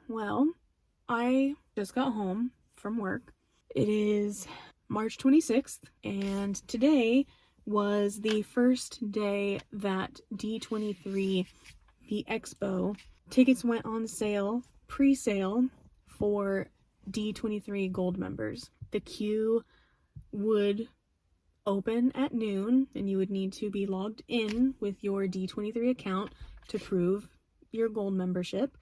Well, I just got home from work. It is March 26th, and today was the first day that D23, the Expo, tickets went on sale, pre-sale, for D23 Gold members. The queue would open at noon, and you would need to be logged in with your D23 account to prove your Gold membership.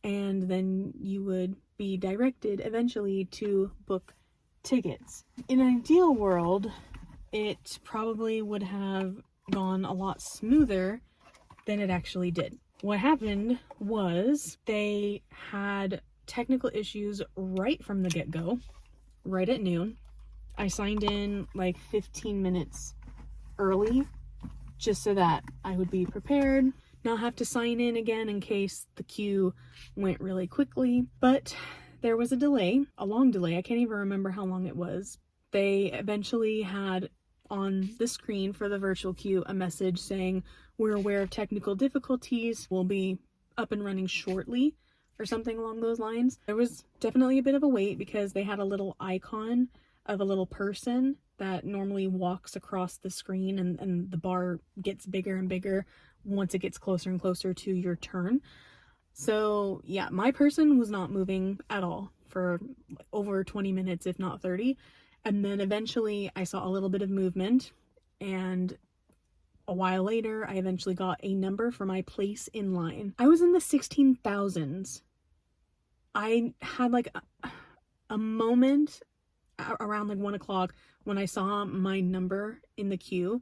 And then you would be directed eventually to book tickets. In an ideal world, it probably would have gone a lot smoother than it actually did. What happened was they had technical issues right from the get-go, right at noon. I signed in like 15 minutes early just so that I would be prepared, not have to sign in again in case the queue went really quickly. But there was a delay, a long delay. I can't even remember how long it was. They eventually had on the screen for the virtual queue a message saying, "We're aware of technical difficulties. We'll be up and running shortly," or something along those lines. There was definitely a bit of a wait because they had a little icon of a little person that normally walks across the screen, and the bar gets bigger and bigger once it gets closer and closer to your turn. So yeah, my person was not moving at all for over 20 minutes, if not 30. And then eventually I saw a little bit of movement, and a while later I eventually got a number for my place in line. I was in the 16,000s. I had like a moment around like 1 o'clock when I saw my number in the queue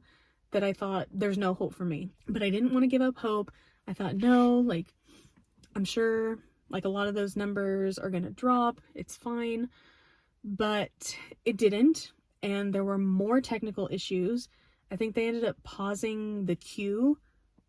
that I thought there's no hope for me. But I didn't want to give up hope. I thought, no, like, I'm sure like a lot of those numbers are gonna drop. It's fine. But it didn't, and there were more technical issues. I think they ended up pausing the queue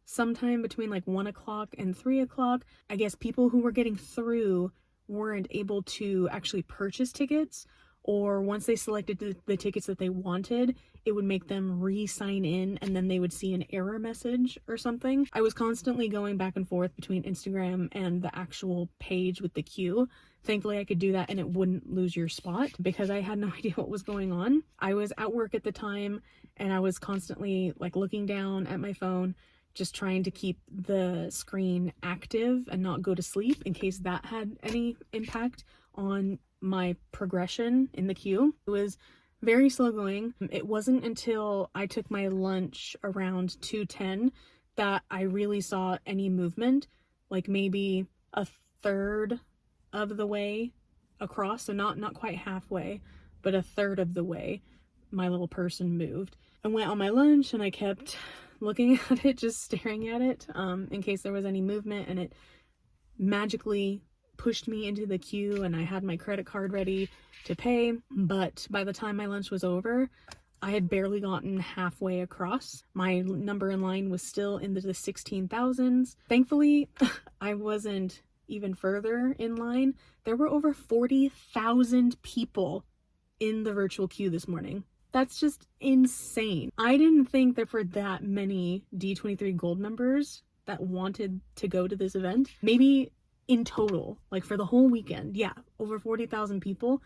sometime between like 1 o'clock and 3 o'clock. I guess people who were getting through weren't able to actually purchase tickets, or once they selected the tickets that they wanted, it would make them re-sign in, and then they would see an error message or something. I was constantly going back and forth between Instagram and the actual page with the queue. Thankfully, I could do that and it wouldn't lose your spot because I had no idea what was going on. I was at work at the time, and I was constantly like looking down at my phone, just trying to keep the screen active and not go to sleep in case that had any impact on my progression in the queue. It was very slow going. It wasn't until I took my lunch around 2:10 that I really saw any movement, like maybe a third of the way across, so not quite halfway, but a third of the way my little person moved. I went on my lunch and I kept looking at it, just staring at it, in case there was any movement, and it magically pushed me into the queue, and I had my credit card ready to pay. But by the time my lunch was over, I had barely gotten halfway across. My number in line was still in the 16,000s. Thankfully, I wasn't even further in line. There were over 40,000 people in the virtual queue this morning. That's just insane. I didn't think there were that many D23 Gold members that wanted to go to this event. Maybe in total, like for the whole weekend, yeah, over 40,000 people.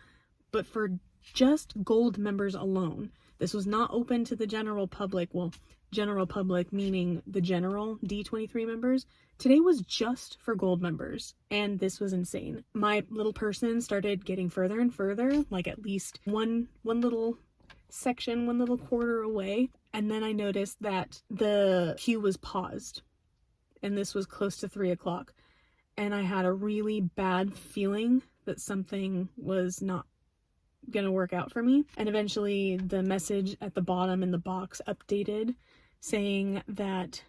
But for just Gold members alone, this was not open to the general public. Well, general public meaning the general D23 members. Today was just for Gold members, and this was insane. My little person started getting further and further, like at least one little section, one little quarter away, and then I noticed that the queue was paused, and this was close to 3 o'clock, and I had a really bad feeling that something was not gonna work out for me. And eventually the message at the bottom in the box updated, saying that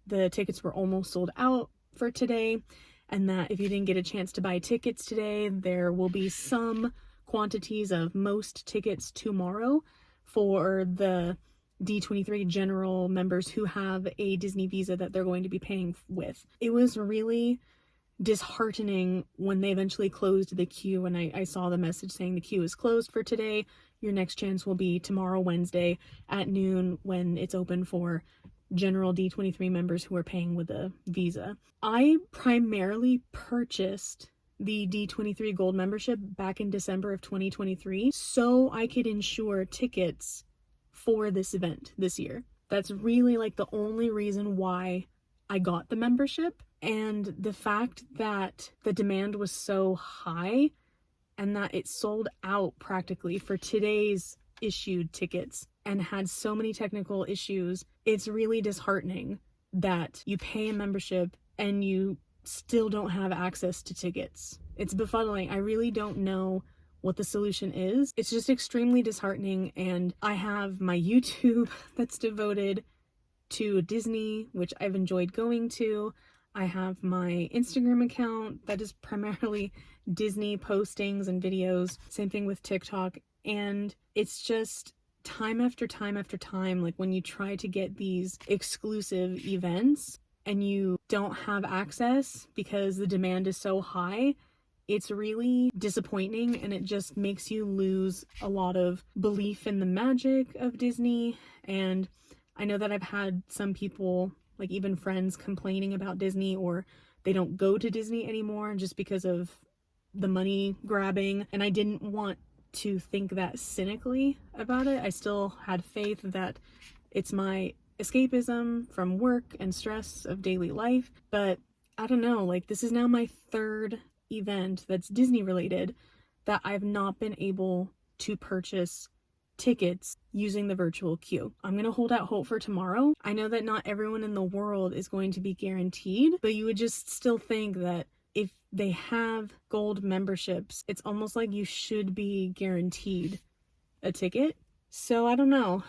the tickets were almost sold out for today, and that if you didn't get a chance to buy tickets today, there will be some quantities of most tickets tomorrow for the D23 general members who have a Disney visa that they're going to be paying with. It was really disheartening when they eventually closed the queue, and I saw the message saying the queue is closed for today. Your next chance will be tomorrow, Wednesday at noon, when it's open for general D23 members who are paying with a visa. I primarily purchased the D23 Gold membership back in December of 2023 so I could ensure tickets for this event this year. That's really like the only reason why I got the membership. And the fact that the demand was so high and that it sold out practically for today's issued tickets and had so many technical issues, it's really disheartening that you pay a membership and you still don't have access to tickets. It's befuddling. I really don't know what the solution is. It's just extremely disheartening. And I have my YouTube that's devoted to Disney, which I've enjoyed going to. I have my Instagram account that is primarily Disney postings and videos. Same thing with TikTok. And it's just time after time after time, like when you try to get these exclusive events and you don't have access because the demand is so high, it's really disappointing, and it just makes you lose a lot of belief in the magic of Disney. And I know that I've had some people, like even friends, complaining about Disney, or they don't go to Disney anymore just because of the money grabbing. And I didn't want to think that cynically about it. I still had faith that it's my escapism from work and stress of daily life. But I don't know, like this is now my third event that's Disney related that I've not been able to purchase tickets using the virtual queue. I'm gonna hold out hope for tomorrow. I know that not everyone in the world is going to be guaranteed, but you would just still think that if they have gold memberships, it's almost like you should be guaranteed a ticket. So I don't know.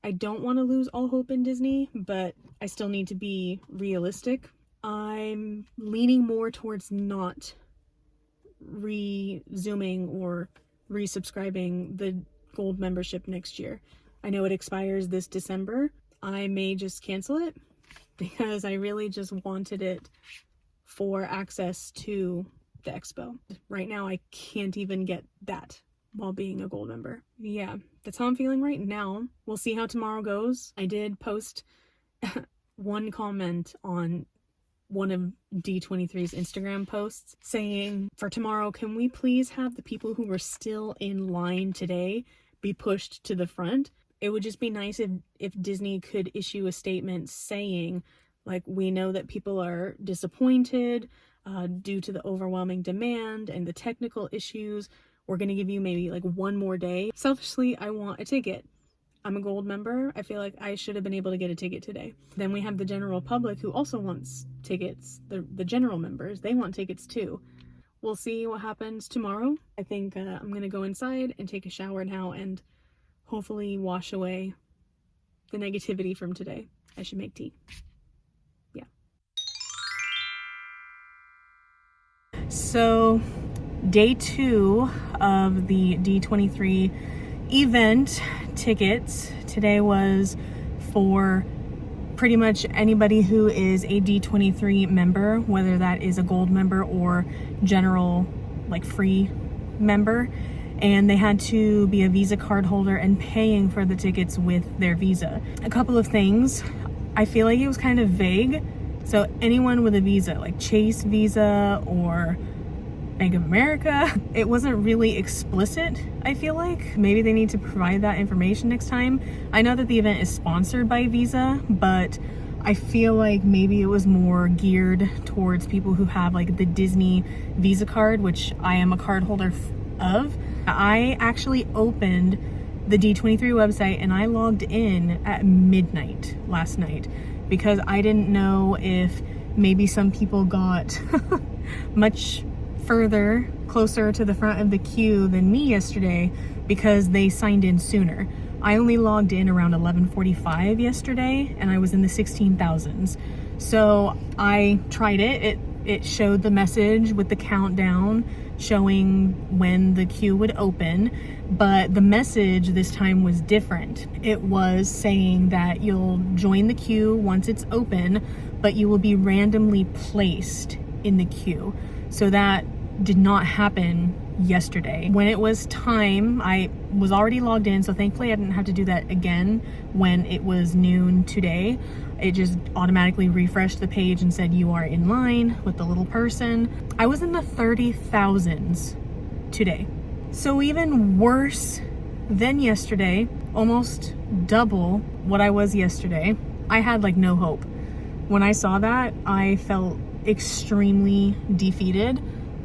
I don't want to lose all hope in Disney, but I still need to be realistic. I'm leaning more towards not resuming or resubscribing the gold membership next year. I know it expires this December. I may just cancel it because I really just wanted it for access to the expo. Right now I can't even get that while being a gold member. Yeah, that's how I'm feeling right now. We'll see how tomorrow goes. I did post one comment on one of D23's Instagram posts saying, for tomorrow, can we please have the people who were still in line today be pushed to the front? It would just be nice if Disney could issue a statement saying, like, we know that people are disappointed due to the overwhelming demand and the technical issues. We're going to give you maybe like one more day. Selfishly, I want a ticket. I'm a gold member. I feel like I should have been able to get a ticket today. Then we have the general public who also wants tickets. The general members, they want tickets too. We'll see what happens tomorrow. I think I'm going to go inside and take a shower now and hopefully wash away the negativity from today. I should make tea. Yeah. So day 2 of the D23 event tickets. Today was for pretty much anybody who is a D23 member, whether that is a gold member or general, like free member. And they had to be a Visa card holder and paying for the tickets with their Visa. A couple of things. I feel like it was kind of vague. So anyone with a Visa, like Chase Visa or Bank of America, it wasn't really explicit. I feel like maybe they need to provide that information next time. I know that the event is sponsored by Visa, but I feel like maybe it was more geared towards people who have like the Disney Visa card, which I am a card holder of. I actually opened the D23 website and I logged in at midnight last night because I didn't know if maybe some people got much closer to the front of the queue than me yesterday because they signed in sooner. I only logged in around 11:45 yesterday and I was in the 16,000s. So I tried it. It showed the message with the countdown showing when the queue would open, but the message this time was different. It was saying that you'll join the queue once it's open, but you will be randomly placed in the queue. So that did not happen yesterday. When it was time, I was already logged in, so thankfully I didn't have to do that again when it was noon today. It just automatically refreshed the page and said you are in line with the little person. I was in the 30,000s today. So even worse than yesterday, almost double what I was yesterday. I had like no hope. When I saw that, I felt extremely defeated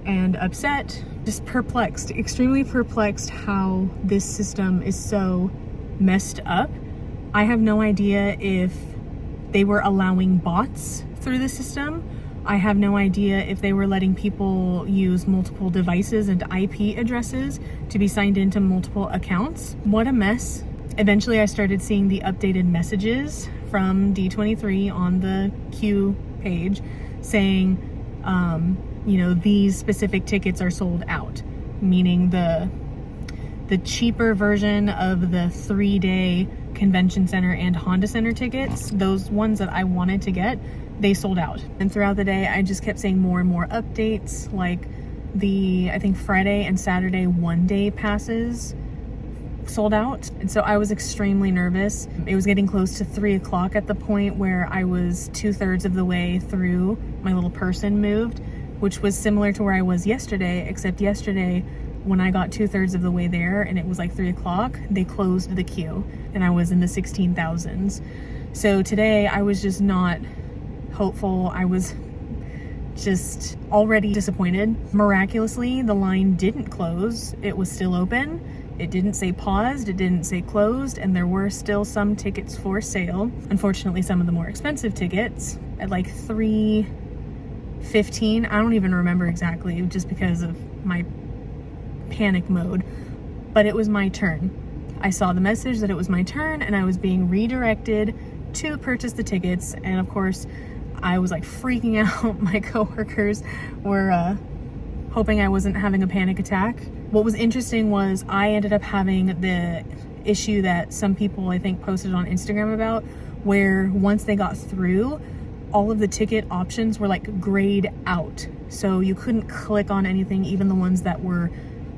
and upset, just perplexed, extremely perplexed how this system is so messed up. I have no idea if they were allowing bots through the system. I have no idea if they were letting people use multiple devices and IP addresses to be signed into multiple accounts. What a mess. Eventually I started seeing the updated messages from D23 on the queue page saying, you know, these specific tickets are sold out, meaning the cheaper version of the 3-day Convention Center and Honda Center tickets, those ones that I wanted to get, they sold out. And throughout the day, I just kept seeing more and more updates, like the, I think Friday and Saturday 1-day passes sold out. And so I was extremely nervous. It was getting close to 3 o'clock at the point where I was 2/3 of the way through. My little person moved, which was similar to where I was yesterday, except yesterday when I got 2/3 of the way there and it was like 3 o'clock, they closed the queue and I was in the 16,000s. So today I was just not hopeful. I was just already disappointed. Miraculously, the line didn't close. It was still open. It didn't say paused, it didn't say closed, and there were still some tickets for sale. Unfortunately, some of the more expensive tickets at like $3.15. I don't even remember exactly, just because of my panic mode, but it was my turn. I saw the message that it was my turn and I was being redirected to purchase the tickets, and of course I was like freaking out. My coworkers were hoping I wasn't having a panic attack. What was interesting was I ended up having the issue that some people I think posted on Instagram about, where once they got through, all of the ticket options were like grayed out. So you couldn't click on anything, even the ones that were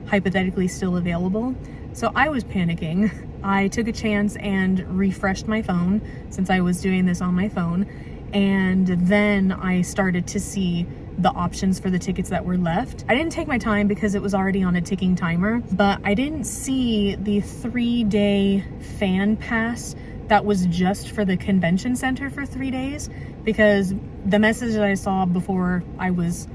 hypothetically still available. So I was panicking. I took a chance and refreshed my phone, since I was doing this on my phone. And then I started to see the options for the tickets that were left. I didn't take my time because it was already on a ticking timer, but I didn't see the 3-day fan pass that was just for the convention center for 3 days, because the message that I saw before I was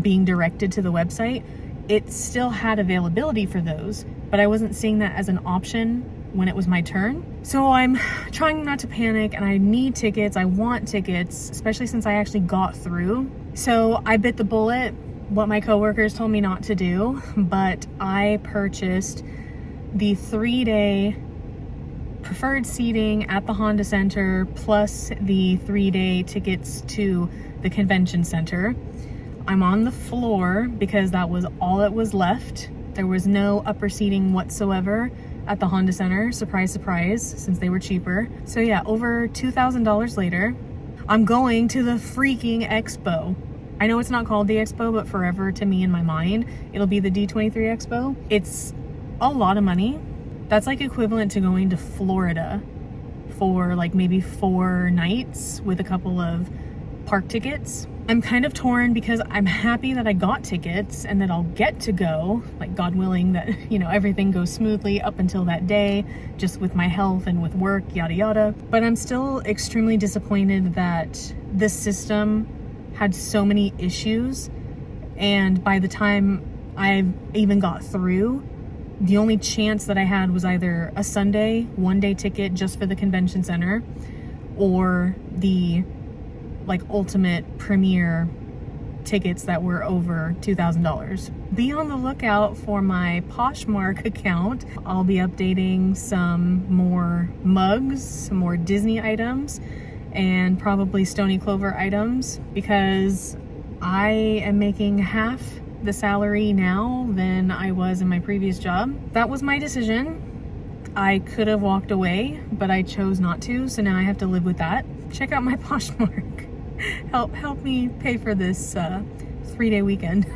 being directed to the website, it still had availability for those, but I wasn't seeing that as an option when it was my turn. So I'm trying not to panic, and I need tickets. I want tickets, especially since I actually got through. So I bit the bullet, what my coworkers told me not to do, but I purchased the 3-day preferred seating at the Honda Center plus the 3-day tickets to the convention center. I'm on the floor because that was all that was left. There was no upper seating whatsoever at the Honda Center. Surprise, surprise, since they were cheaper. So yeah, over $2,000 later, I'm going to the freaking Expo. I know it's not called the Expo, but forever to me in my mind, it'll be the D23 Expo. It's a lot of money. That's like equivalent to going to Florida for like maybe 4 nights with a couple of park tickets. I'm kind of torn because I'm happy that I got tickets and that I'll get to go, like God willing that, you know, everything goes smoothly up until that day, just with my health and with work, yada yada. But I'm still extremely disappointed that this system had so many issues, and by the time I even got through, the only chance that I had was either a Sunday 1-day ticket just for the convention center, or the like ultimate premier tickets that were over $2,000. Be on the lookout for my Poshmark account. I'll be updating some more mugs, some more Disney items, and probably Stony Clover items, because I am making half the salary now than I was in my previous job. That was my decision. I could have walked away, but I chose not to, so now I have to live with that. Check out my Poshmark. Help me pay for this 3-day weekend.